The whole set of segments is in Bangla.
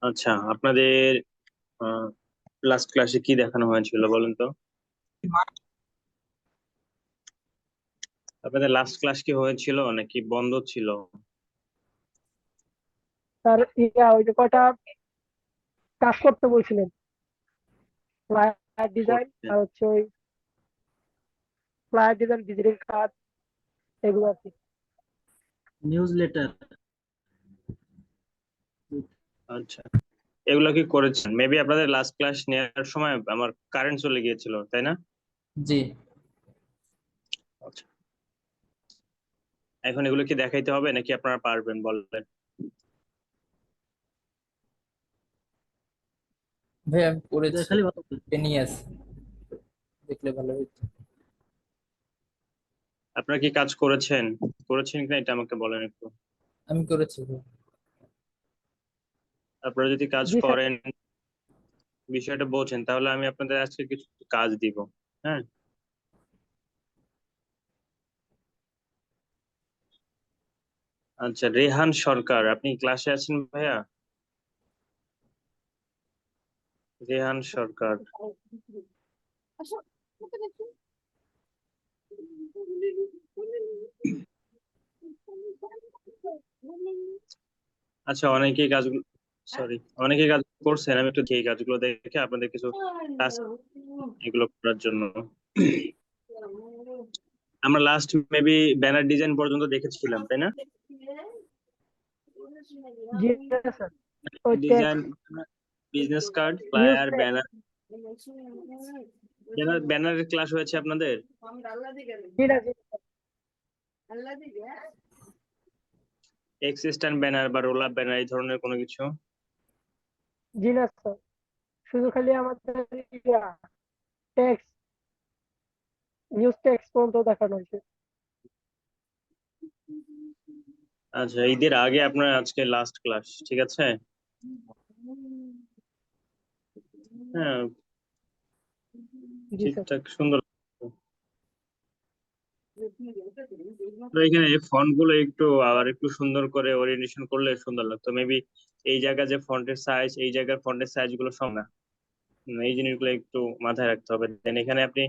আচ্ছা, আপনাদের লাস্ট ক্লাসে কি দেখানো হয়েছিল বলেন তো? আপনাদের লাস্ট ক্লাস কি হয়েছিল নাকি বন্ধ ছিল? স্যার ওই যে কটা কাজ করতে বলছিলেন, ফ্লায়ার ডিজাইন করতে আর হচ্ছে ওই ফ্লায়ার ডিজাইন, ভিজিটিং কার্ড, এগুলো আর কি। News letter. আচ্ছা, এগুলো কি করেছেন? মেবি আপনাদের লাস্ট ক্লাস নেওয়ার সময় আমার কারেন্ট চলে গিয়েছিল, তাই না? জি। আচ্ছা, এখন এগুলো কি দেখাইতে হবে নাকি আপনারা পারবেন বলেন? ভাই আমি করেছি, খালি কথা বলি। নিয়ে আসি, দেখলে ভালো হতো। আপনারা কি কাজ করেছেন? করেছেন কিনা এটা আমাকে বলেন একটু। আমি করেছি ভাই। আপনারা যদি কাজ জি স্যার। করেন, বিষয়টা বোঝেন, তাহলে আমি আপনাদের আজকে কিছু কাজ দিব। হ্যাঁ। আচ্ছা, রেহান সরকার, আপনি ক্লাসে আছেন ভাইয়া? রেহান সরকার। আচ্ছা, অনেকেই কাজগুলো, সরি, অনেকেই কাজ করছেন। আমি একটু এই কাজগুলো দেখে আপনাদের কিছু টাস্ক এগুলো করার জন্য। আমরা লাস্ট মেবি ব্যানার ডিজাইন পর্যন্ত দেখেছিলাম, তাই না? জি স্যার। ওই design, text, business card, news flyer, text. Banner. ব্যানারের ক্লাস হয়েছে আপনাদের? জি না, জি এক্স স্ট্যান্ড ব্যানার বা রোল আপ ব্যানার এই ধরনের কোনো কিছু? জি না স্যার। শুধু খালি আমাদের টেক্সট, নিউজ টেক্সট পর্যন্ত দেখানো হয়েছে। আচ্ছা, ঈদের আগে আপনার আজকে লাস্ট ক্লাস, ঠিক আছে? হ্যাঁ, জি স্যার। ঠিকঠাক, সুন্দর। তো এখানে ফন্ট গুলো একটু আবার একটু সুন্দর করে ওরিয়েন্টেশন করলে সুন্দর লাগতো মেবি। এই জায়গা যে ফন্টের সাইজ, এই জায়গার ফন্টের সাইজ গুলো সমান না। এই জিনিসগুলো একটু মাথায় রাখতে হবে। দেন এখানে আপনি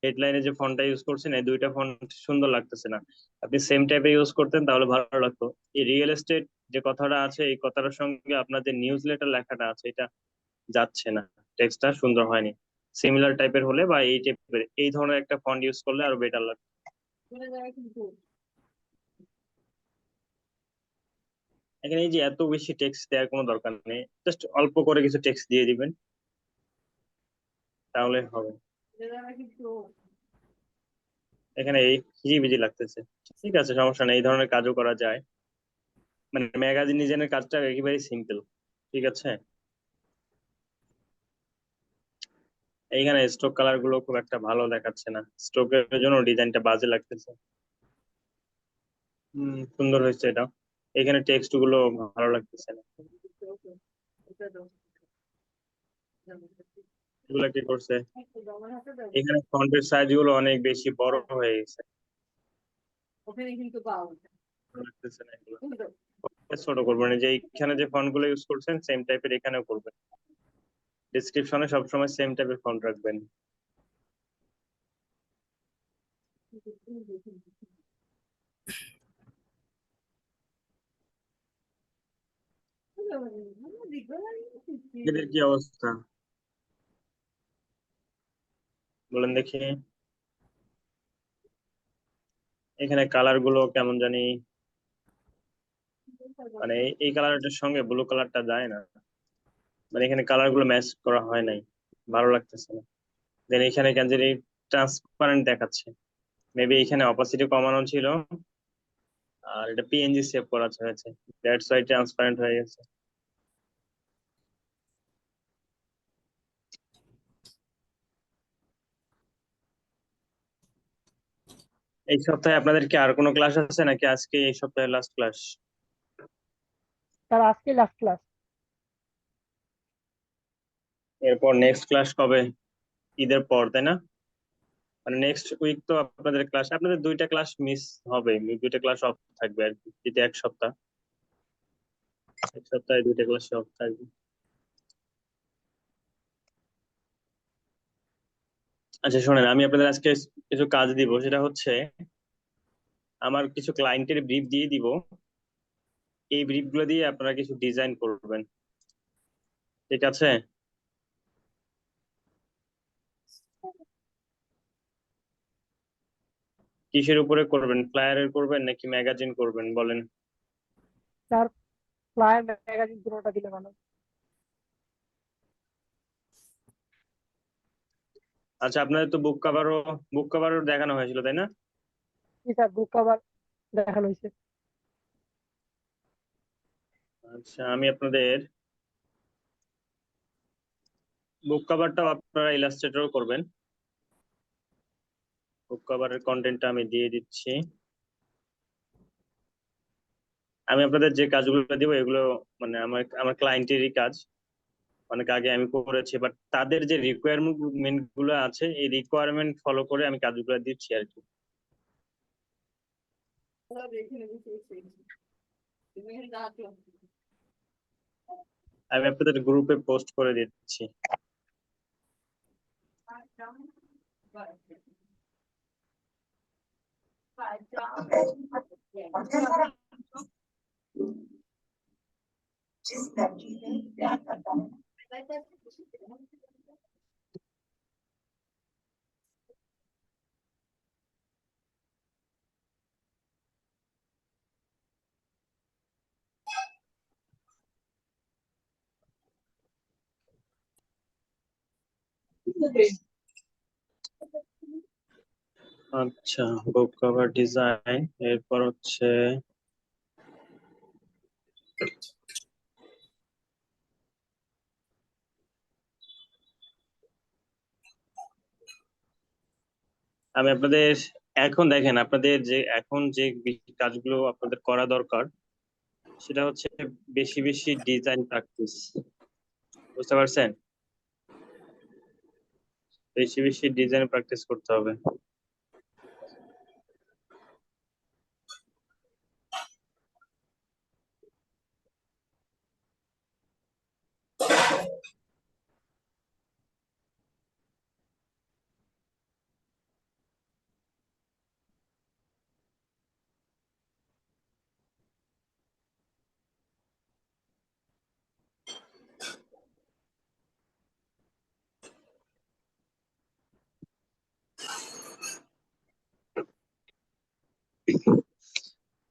হেডলাইনে যে ফন্টটা ইউজ করছেন, এই দুইটা ফন্ট সুন্দর লাগতেছে না। আপনি সেম টাইপের ইউজ করতেন তাহলে ভালো লাগতো। এই রিয়েল এস্টেট যে কথাটা আছে, এই কথাটার সঙ্গে আপনার যে নিউজ লেটার লেখাটা আছে, এটা যাচ্ছে না। টেক্সটটা সুন্দর হয়নি। সিমিলার টাইপের হলে বা এই টাইপের এই ধরনের একটা ফন্ট ইউজ করলে আরো বেটার লাগবে। এখানে এই যে এত বেশি টেক্সট দেওয়ার কোনো দরকার নেই, জাস্ট অল্প করে কিছু টেক্সট দিয়ে দিবেন, তাহলে হবে। এখানে এই হিজিবিজি লাগতেছে। ঠিক আছে, সমস্যা নেই, এই ধরনের কাজও করা যায়। মানে ম্যাগাজিন ডিজাইনের কাজটা একেবারে সিম্পল। ঠিক আছে। এইখানে স্ট্রোক কালার গুলো খুব একটা ভালো দেখাচ্ছে না, স্ট্রোকের জন্য ডিজাইনটা বাজে লাগতেছে। সুন্দর হয়েছে এটা। এখানে টেক্সট গুলো ভালো লাগতেছে না। এগুলা কি করছে? এখানে ফন্টের সাইজ গুলো অনেক বেশি বড় হয়ে গেছে, ভালো লাগতেছে না এগুলো। ছোট করবেন, এই যে এইখানে যে ফন্ট গুলো ইউজ করছেন সেম টাইপের এখানেও করবেন। ডিসক্রিপশনে সবসময় সেম টাইপের ফন্ট রাখবেন। এদের কি অবস্থা বলেন দেখি। এখানে কালার গুলো কেমন জানি, মানে এই কালারটার সঙ্গে ব্লু কালারটা যায় না। মানে এখানে কালার গুলো ম্যাচ করা হয় নাই, ভালো লাগতেছে না। দেন এখানে কেন জানি ট্রান্সপারেন্ট দেখাচ্ছে। মেবি এখানে অপাসিটি কমানো ছিল, আর এটা পিএনজি সেভ করা হয়েছে, দ্যাটস ওয়াই ট্রান্সপারেন্ট হয়ে গেছে। এই সপ্তাহে আপনাদের কি আর কোনো ক্লাস আছে নাকি আজকে এই সপ্তাহে লাস্ট ক্লাস? স্যার আজকে লাস্ট ক্লাস। এরপর নেক্সট ক্লাস কবে? ঈদের পর, তাই না? মানে নেক্সট উইক তো আপনাদের ক্লাস, আপনাদের দুইটা ক্লাস মিস হবে, দুইটা ক্লাস অফ থাকবে আর কি, যেটা এক সপ্তাহে দুইটা ক্লাস অফ থাকবে। আচ্ছা শোনেন, আমি আপনাদের আজকে কিছু কাজ দিব, সেটা হচ্ছে আমার কিছু ক্লায়েন্টের ব্রিফ দিয়ে দিব। এই ব্রিফ গুলো দিয়ে আপনারা কিছু ডিজাইন করবেন, ঠিক আছে? কিসের উপরে করবেন, ফ্লায়ারের করবেন নাকি ম্যাগাজিন করবেন বলেন? তার ফ্লায়ার ম্যাগাজিন পুরোটা দিলে ভালো। আচ্ছা, আপনাদের তো বুক কভারও দেখানো হয়েছিল, তাই না? জি স্যার, বুক কভার দেখানো হয়েছে। আচ্ছা, আমি আপনাদের বুক কভারটাও আপনারা ইলাস্ট্রেটরও করবেন। বুক কভারের কন্টেন্টটা আমি দিয়ে দিচ্ছি। আমি আপনাদের যে কাজগুলো দিব এগুলো মানে আমার আমার ক্লায়েন্টেরই কাজ, অনেক আগে আমি করেছি, বাট তাদের যে রিকোয়ারমেন্ট গুলো আছে এই রিকোয়ারমেন্ট ফলো করে আমি কাজগুলো দিচ্ছি আর কি। আমি আপনাদের গ্রুপে পোস্ট করে দিচ্ছি। আচ্ছা, বুক কভার ডিজাইন, এরপর হচ্ছে আমি আপনাদের এখন দেখেন, আপনাদের যে এখন যে কাজগুলো আপনাদের করা দরকার সেটা হচ্ছে বেশি বেশি ডিজাইন প্র্যাকটিস, বুঝতে পারছেন? বেশি বেশি ডিজাইন প্র্যাকটিস করতে হবে।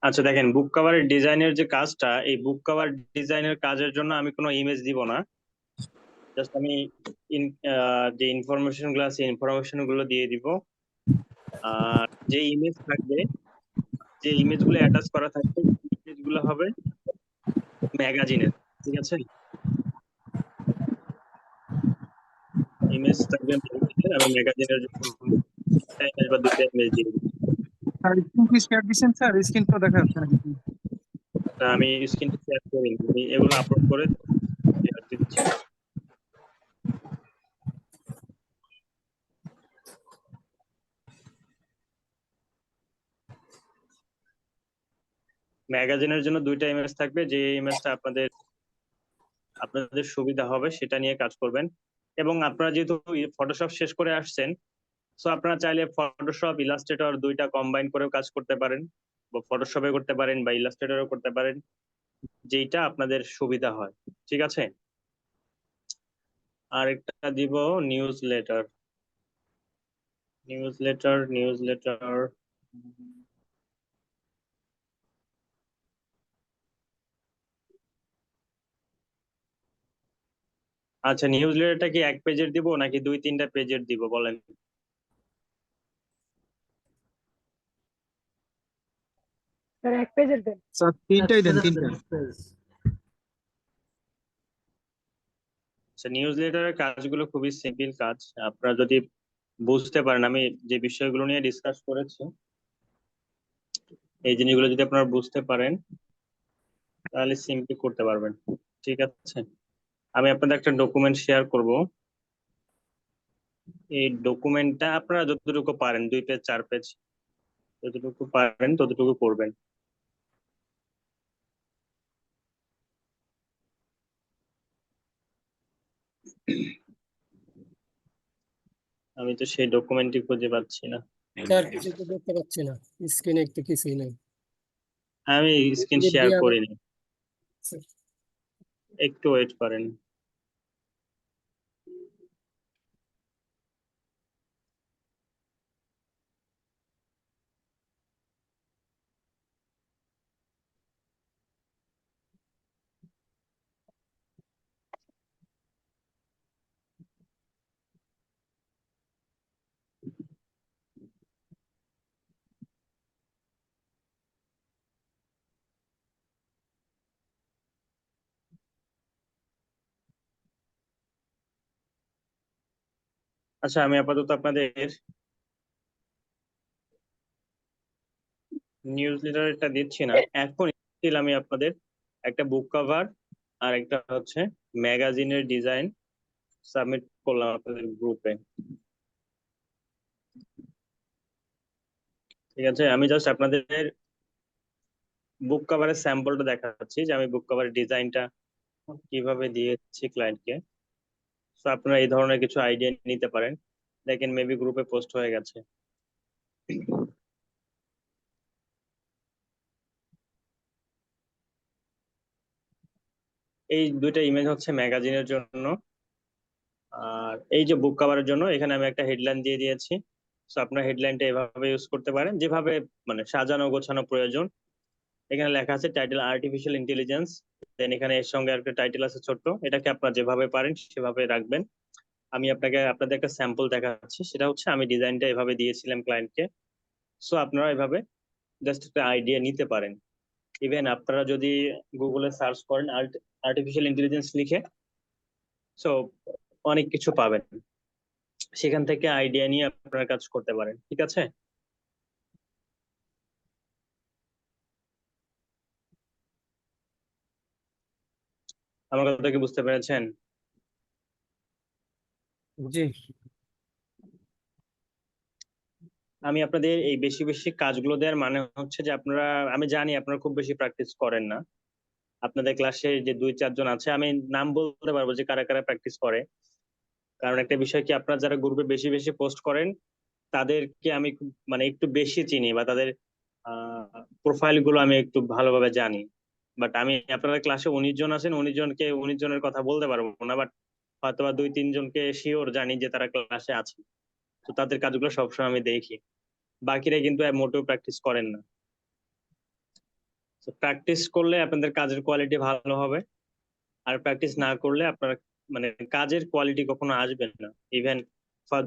আচ্ছা দেখেন, বুক কভারের ডিজাইনের যে কাজটা, এই বুক কভার ডিজাইনের কাজের জন্য আমি কোনো ইমেজ দিব না। জাস্ট আমি যে ইনফরমেশন গুলো আছে ইনফরমেশন গুলো দিয়ে দিব। আর যে ইমেজ থাকবে, যে ইমেজ গুলো অ্যাটাচ করা থাকবে, ইমেজ গুলো হবে ম্যাগাজিনের, ঠিক আছে? ইমেজ থাকবে ম্যাগাজিনের, আমি ম্যাগাজিনের জন্য একটা ইমেজ বা দুইটা ইমেজ দিয়ে দিচ্ছি। স্যার স্ক্রিন কি শেয়ার দিচ্ছেন স্যার? স্ক্রিন তো দেখা যাচ্ছে না কিছু। আমি স্ক্রিনটা শেয়ার করি, আমি এগুলো আপলোড করে শেয়ার দিচ্ছি। ম্যাগাজিনের জন্য দুইটা ইমেজ থাকবে, যে ইমেজটা আপনাদের আপনাদের সুবিধা হবে সেটা নিয়ে কাজ করবেন। এবং আপনারা যেহেতু ফটোশপ শেষ করে আসছেন, সো আপনারা চাইলে ফটোশপ ইলাস্ট্রেটর দুইটা কম্বাইন করেও কাজ করতে পারেন, বা ফটোশপে করতে পারেন বা ইলাস্ট্রেটরও করতে পারেন, যেটা আপনাদের সুবিধা হয়, ঠিক আছে? আর একটা দিব নিউজ লেটার। নিউজ লেটার আচ্ছা, নিউজ লেটারটা কি এক পেজের দিব নাকি দুই তিনটা পেজের দিব বলেন? স্যার এক পেজের দেন। স্যার এক তিনটাই দেন, পেজের তিনটা। দেন, এক পেজ। আচ্ছা, নিউজ লেটারের কাজগুলো খুবই সিম্পল কাজ। আপনারা যদি বুঝতে পারেন, আমি যে বিষয়গুলো নিয়ে ডিসকাস করেছি এই জিনিসগুলো যদি আপনারা বুঝতে পারেন তাহলে সিম্পলি করতে পারবেন, ঠিক আছে? আমি আপনাদের একটা ডকুমেন্ট শেয়ার করব। এই ডকুমেন্টটা আপনারা যতটুকু পারেন, 2 পেজ 4 পেজ, যতটুকু পারেন ততটুকু করবেন। আমি তো সেই ডকুমেন্টই খুঁজে পাচ্ছি না। স্যার কিছু তো দেখতে পাচ্ছি না, স্ক্রিনে একটু কিছুই নেই। আমি স্ক্রিন PDF শেয়ার দিয়ে আবার- করিনি, একটু ওয়েট করেন। আচ্ছা, আমি আপাতত আপনাদের নিউজ লেটারটা দিচ্ছি না এখন। স্টিল আমি আপনাদের একটা বুক কভার আর একটা হচ্ছে ম্যাগাজিনের ডিজাইন সাবমিট করলাম আপনাদের গ্রুপে। ঠিক আছে, আমি জাস্ট আপনাদের বুক কভারের স্যাম্পলটা দেখাচ্ছি যে আমি বুক কভারের ডিজাইনটা কিভাবে দিয়েছি ক্লায়েন্টকে। তো আপনারা এই ধরনের কিছু আইডিয়া নিতে পারেন। দেখেন মেবি গ্রুপে পোস্ট হয়ে গেছে। এই দুইটা ইমেজ হচ্ছে ম্যাগাজিনের জন্য, আর এই যে বুক কভারের জন্য এখানে আমি একটা হেডলাইন দিয়ে দিয়েছি। তো আপনার হেডলাইনটা এভাবে ইউজ করতে পারেন যেভাবে মানে সাজানো গোছানো প্রয়োজন। এখানে লেখা আছে টাইটেল আর্টিফিশিয়াল ইন্টেলিজেন্স, দেন এখানে এর সঙ্গে একটা টাইটেল আছে ছোট্ট, এটাকে আপনার যেভাবে পারেন সেভাবে রাখবেন। আমি আপনাদের একটা স্যাম্পল দেখাচ্ছি, সেটা হচ্ছে আমি ডিজাইনটা এভাবে দিয়েছিলাম ক্লায়েন্টকে। সো আপনারা এভাবে জাস্ট একটা আইডিয়া নিতে পারেন। ইভেন আপনারা যদি গুগলে সার্চ করেন আর্টিফিশিয়াল ইন্টেলিজেন্স লিখে, সো অনেক কিছু পাবেন, সেখান থেকে আইডিয়া নিয়ে আপনারা কাজ করতে পারেন। ঠিক আছে, আমার কথা কি বুঝতে পেরেছেন? জি আমি আপনাদের এই বেশি বেশি কাজগুলো দেওয়ার মানে হচ্ছে যে আপনারা, আমি জানি আপনারা খুব বেশি প্র্যাকটিস করেন না। আপনাদের ক্লাসে যে 2-4 জন আছে আমি নাম বলতে পারবো যে কারা কারা প্র্যাকটিস করে। কারণ একটা বিষয় কি, আপনারা যারা গ্রুপে বেশি বেশি পোস্ট করেন তাদেরকে আমি মানে একটু বেশি চিনি, বা তাদের প্রোফাইল গুলো আমি একটু ভালোভাবে জানি। বাট আমি আপনাদের ক্লাসে 19 জন আছেন, 19 জনকে 19 জনের কথা বলতে পারবো না, বাট হয়তো বা 2-3 জনকে শিওর জানি যে তারা ক্লাসে আছে। তো তাদের কাজগুলো সবসময় আমি দেখি, বাকিরা কিন্তু মোটেও প্র্যাকটিস করেন না। প্র্যাকটিস করলে আপনাদের কাজের কোয়ালিটি ভালো হবে, আর প্র্যাকটিস না করলে আপনার মানে কাজের কোয়ালিটি কখনো আসবে না। ইভেন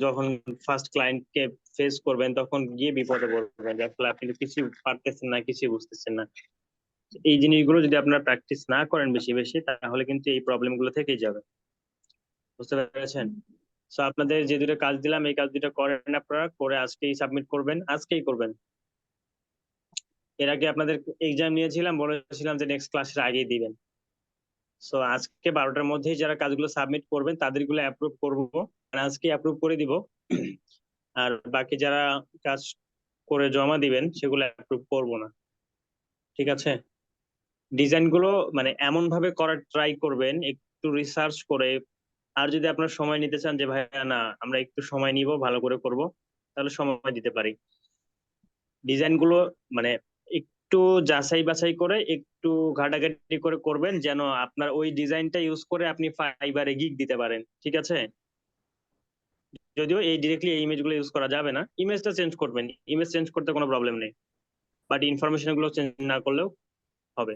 যখন ফার্স্ট ক্লায়েন্টকে ফেস করবেন তখন গিয়ে বিপদে পড়বেন যে আসলে আপনি কিছু পারতেছেন না, কিছু বুঝতেছেন না। এই জিনিসগুলো যদি আপনারা প্র্যাকটিস না করেন বেশি বেশি, তাহলে কিন্তু এই প্রবলেম গুলো থেকেই যাবে। বুঝতে পেরেছেন? তো আপনাদের যে দুটো কাজ দিলাম এই কাজ দুটো করেন, আপনারা করে আজকেই সাবমিট করবেন, আজকেই করবেন। এর আগে আপনাদের এক্সাম নিয়েছিলাম, বলেছিলাম যে নেক্সট ক্লাসের আগেই দিবেন। সো আজকে 12টার মধ্যেই যারা কাজগুলো সাবমিট করবেন তাদেরগুলো অ্যাপ্রুভ করবো, আজকে অ্যাপ্রুভ করে দিব। আর বাকি যারা কাজ করে জমা দিবেন সেগুলো অ্যাপ্রুভ করবো না। ঠিক আছে, ডিজাইন গুলো মানে এমন ভাবে করার ট্রাই করবেন একটু রিসার্চ করে। আর যদি আপনার সময় নিতে চান যে ভাইয়া না আমরা একটু সময় নিব ভালো করে করব, তাহলে সময় দিতে পারি। ডিজাইন গুলো মানে একটু যাচাই বাছাই করে একটু ঘাটাঘাটি করে করবেন, যেন আপনার ওই ডিজাইনটা ইউজ করে আপনি ফাইবারে গিগ দিতে পারেন। ঠিক আছে, যদিও এই ডিরেক্টলি এই ইমেজগুলো ইউজ করা যাবে না, ইমেজটা চেঞ্জ করবেন, ইমেজ চেঞ্জ করতে কোনো প্রবলেম নেই, বাট ইনফরমেশন গুলো চেঞ্জ না করলেও হবে।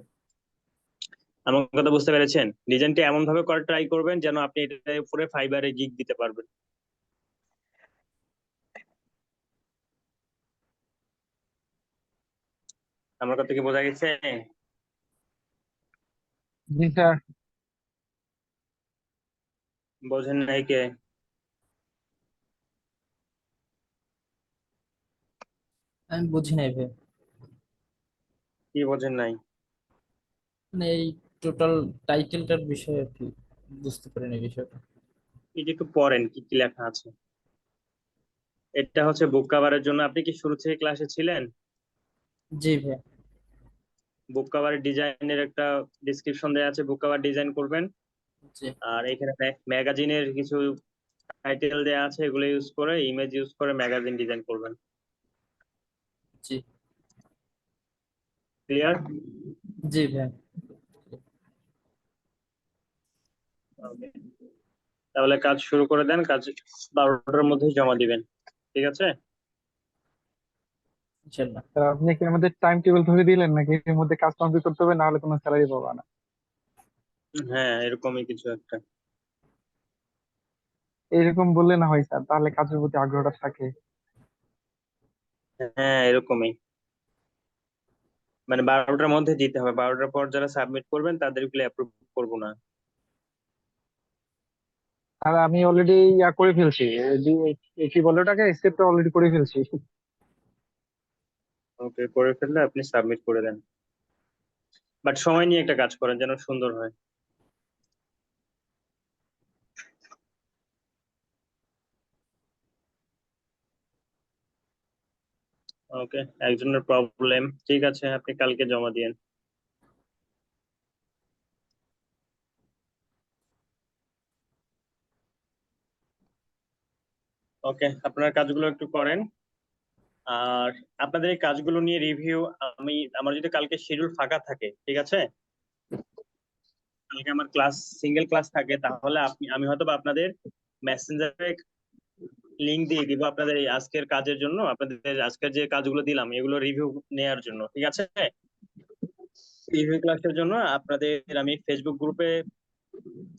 আমার কথা বুঝতে পেরেছেন? ডিজাইনটা এমন ভাবে করার ট্রাই করবেন যেন আপনি এটার উপরে ফাইবারে গিগ দিতে পারবেন। আমার কথা কি বোঝা গেছে? জি স্যার। বোঝেন নাই কে? আমি বুঝি নাই ভাই, কি বোঝেন নাই? মানে এই টোটাল টাইটেলটার বিষয়ে আর কি বুঝতে পারিনি বিষয়টা। এই যে একটু পড়েন কি কি লেখা আছে। এটা হচ্ছে বুক কভারের জন্য। আপনি কি শুরু থেকে ক্লাসে ছিলেন? জি ভাই। বুক কভারের ডিজাইনের একটা ডিসক্রিপশন দেওয়া আছে, বুক কভার ডিজাইন করবেন। জি আর এখানে ম্যাগাজিনের কিছু টাইটেল দেয়া আছে, এগুলো ইউজ করে ইমেজ ইউজ করে ম্যাগাজিন ডিজাইন করবেন। জি ক্লিয়ার? জি ভাই। ওকে, তাহলে কাজ শুরু করে দেন, কাজ 12টার মধ্যে জমা দিবেন, ঠিক আছে? ইনশাল্লাহ। তা আপনি কি আমাদের টাইম টেবিল ধরে দিলেন নাকি এর মধ্যে কাজ কমপ্লিট করতে হবে, না হলে কোনো স্যালারি পাবা না? হ্যাঁ, এরকমই কিছু একটা। এইরকম বললে না হয় স্যার, তাহলে কাজের প্রতি আগ্রহটা থাকে। হ্যাঁ, এরকমই, মানে 12টার মধ্যে দিতে হবে, 12টার পর যারা সাবমিট করবেন তাদেরগুলো অ্যাপ্রুভ করবো না। আর আমি অলরেডি ইয়া করে ফেলছি, কি বলে ওটাকে, স্টেপটা অলরেডি করে ফেলছি। ওকে, করে ফেললে আপনি সাবমিট করে দেন, বাট সময় নিয়ে একটা কাজ করেন যেন সুন্দর হয়। ওকে, একজনের প্রবলেম, ঠিক আছে, আপনি কালকে জমা দিয়েন। ওকে, আপনার কাজগুলো একটু করেন। আর আপনাদের এই কাজগুলো নিয়ে রিভিউ, আমার যদি কালকে শিডিউল ফাঁকা থাকে, ঠিক আছে, কালকে আমার ক্লাস সিঙ্গেল ক্লাস থাকে, তাহলে আমি হয়তো বা আপনাদের মেসেঞ্জারে লিংক দিয়ে দিব আপনাদের এই আজকের কাজের জন্য, আপনাদের আজকের যে কাজগুলো দিলাম এগুলো রিভিউ নেওয়ার জন্য, ঠিক আছে? রিভিউ ক্লাসের জন্য আপনাদের আমি ফেসবুক গ্রুপে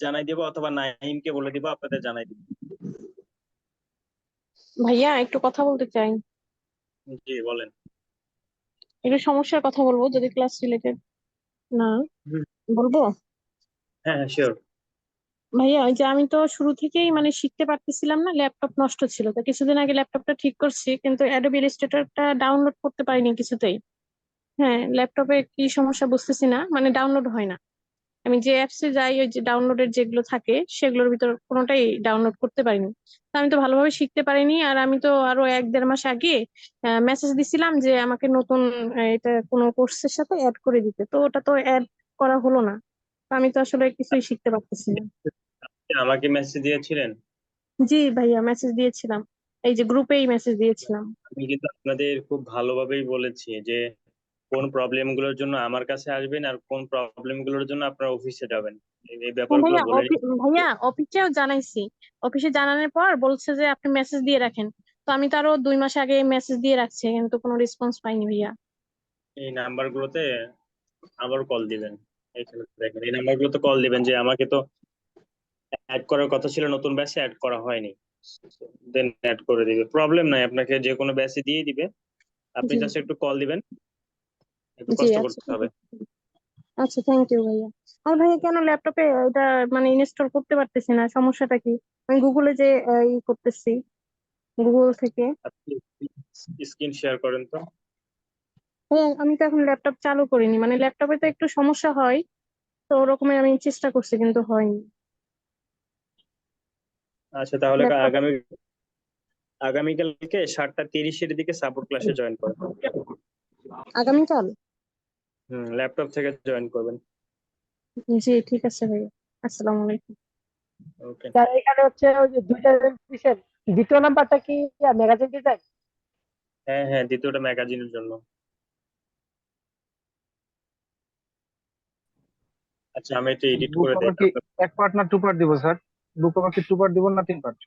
জানাই দেবো, অথবা নাইমকে বলে দিব আপনাদের জানাই দিব। ভাইয়া একটু কথা বলতে চাই। জি বলেন। একটু সমস্যার কথা বলবো, যদি ক্লাস রিলেটেড না হুম, বলবো। হ্যাঁ হ্যাঁ, শিওর। ভাইয়া ওই যে আমি তো শুরু থেকেই মানে শিখতে পারতেছিলাম না, ল্যাপটপ নষ্ট ছিল, তো কিছুদিন আগে ল্যাপটপটা ঠিক করছি, কিন্তু অ্যাডোবি ইলাস্ট্রেটরটা ডাউনলোড করতে পারিনি কিছুতেই। হ্যাঁ, ল্যাপটপে কি সমস্যা বুঝতেছি না, মানে ডাউনলোড হয় না। আমি যে অ্যাপসে যাই, ওই যে ডাউনলোডের যেগুলো থাকে সেগুলোর ভিতর কোনোটাই ডাউনলোড করতে পারিনি। তো আমি তো ভালোভাবে শিখতে পারিনি, আর আমি তো আরো 1-1.5 মাস আগে মেসেজ দিছিলাম যে আমাকে নতুন এটা কোনো কোর্সের সাথে অ্যাড করে দিতে, তো ওটা তো অ্যাড করা হলো না। তো আমি তো আসলে কিছুই শিখতে পারতেছি না। আমাকে মেসেজ দিয়েছিলেন? জি ভাইয়া, মেসেজ দিয়েছিলাম, এই যে গ্রুপেই মেসেজ দিয়েছিলাম। আমি কিন্তু আপনাদের খুব ভালোভাবেই বলেছি যে কোন প্রবলেম গুলোর জন্য আমার কাছে আসবেন, আর কোন প্রবলেম গুলোর জন্য আপনার অফিসে যাবেন, এই হ্যাঁ ব্যাপারগুলো ভাইয়া, বলে ভাইয়া অফিসেও জানাইছি। অফিসে জানানোর পর বলছে যে আপনি মেসেজ দিয়ে রাখেন। তো আমি তো আরো 2 মাস আগে মেসেজ দিয়ে রাখছি, কিন্তু কোনো রেসপন্স পাইনি ভাইয়া। এই নাম্বারগুলোতে আবার কল দিবেন। এখানে দেখেন, এই নাম্বারগুলোতে কল দিবেন যে আমাকে তো অ্যাড করার কথা ছিল, নতুন ব্যাচে অ্যাড করা হয়নি, দেন অ্যাড করে দিবে, প্রবলেম নাই, আপনাকে যে কোনো ব্যাচে দিয়ে দিবে, আপনি জি জাস্ট একটু কল দিবেন, একটু জি, কষ্ট আচ্ছা করতে ঠিক হবে। আছে। আচ্ছা, থ্যাংক ইউ ভাইয়া। আর ভাইয়া কেন ল্যাপটপে এটা মানে ইনস্টল করতে পারতেছি না, সমস্যাটা কি? আমি গুগলে যে ই করতেছি, গুগল থেকে। আপনি স্ক্রিন শেয়ার করেন তো। হ্যাঁ, আমি তো এখন ল্যাপটপ চালু করিনি, মানে ল্যাপটপে তো একটু সমস্যা হয়, তো ওরকমই আমি চেষ্টা করছি কিন্তু হয়নি। আচ্ছা, তাহলে ল্যাপটপ আগামীকালকে 7:30-এর দিকে সাপোর্ট ক্লাসে জয়েন করেন। আগামীকাল? ল্যাপটপ থেকে জয়েন করবেন। জি ঠিক আছে ভাইয়া, আসসালামু আলাইকুম। ওকে। স্যার এখানে হচ্ছে ওই যে দুইটা দিচ্ছেন, দ্বিতীয় নাম্বারটা কি ম্যাগাজিন ডিজাইন? হ্যাঁ হ্যাঁ, দ্বিতীয়টা ম্যাগাজিনের জন্য। আচ্ছা, আমি এটা এডিট বুক করে দেই কভার কি এক পার্ট না টু পার্ট দিব স্যার? বুক কভার কি টু পার্ট দিব না তিন পার্ট?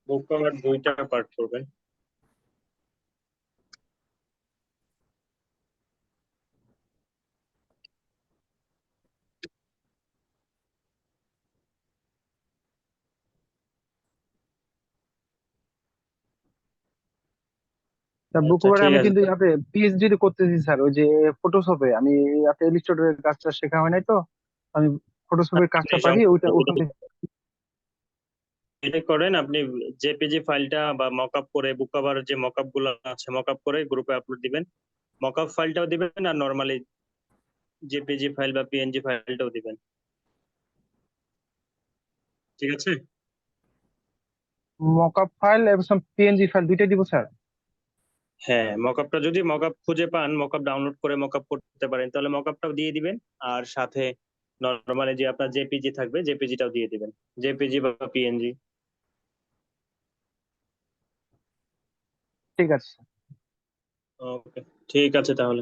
বুক কভার 2টা পার্ট করবেন। বুক আচ্ছা কভারে ঠিক আমি আছে। কিন্তু ইয়াতে পিএইচডি করতেছি স্যার, ওই যে ফটোশপে। আমি ইয়াতে ইলিস্ট্রেটরের কাজটা শেখা হয় নাই তো, আমি ফটোশপের কাজটা এই পারি, ওইটা ওখান থেকে। এটা করেন আপনি, জেপিজি ফাইলটা বা মকআপ করে, বুক কভার যে মকআপ গুলো আছে মকআপ করে গ্রুপে আপলোড দিবেন, মকআপ ফাইলটাও দিবেন, আর নরমালি জেপিজি ফাইল বা পিএনজি ফাইলটাও দিবেন, ঠিক আছে? মকআপ ফাইল এবং পিএনজি ফাইল দুইটাই দিব স্যার? হ্যাঁ, মকআপটা যদি মকআপ খুঁজে পান, মকআপ ডাউনলোড করে মকআপ করতে পারেন, তাহলে মকআপটাও দিয়ে দিবেন, আর সাথে নর্মালি যে আপনার জেপিজি থাকবে জেপিজিটাও দিয়ে দিবেন, জেপিজি বা পিএনজি। ঠিক আছে। ওকে, ঠিক আছে তাহলে।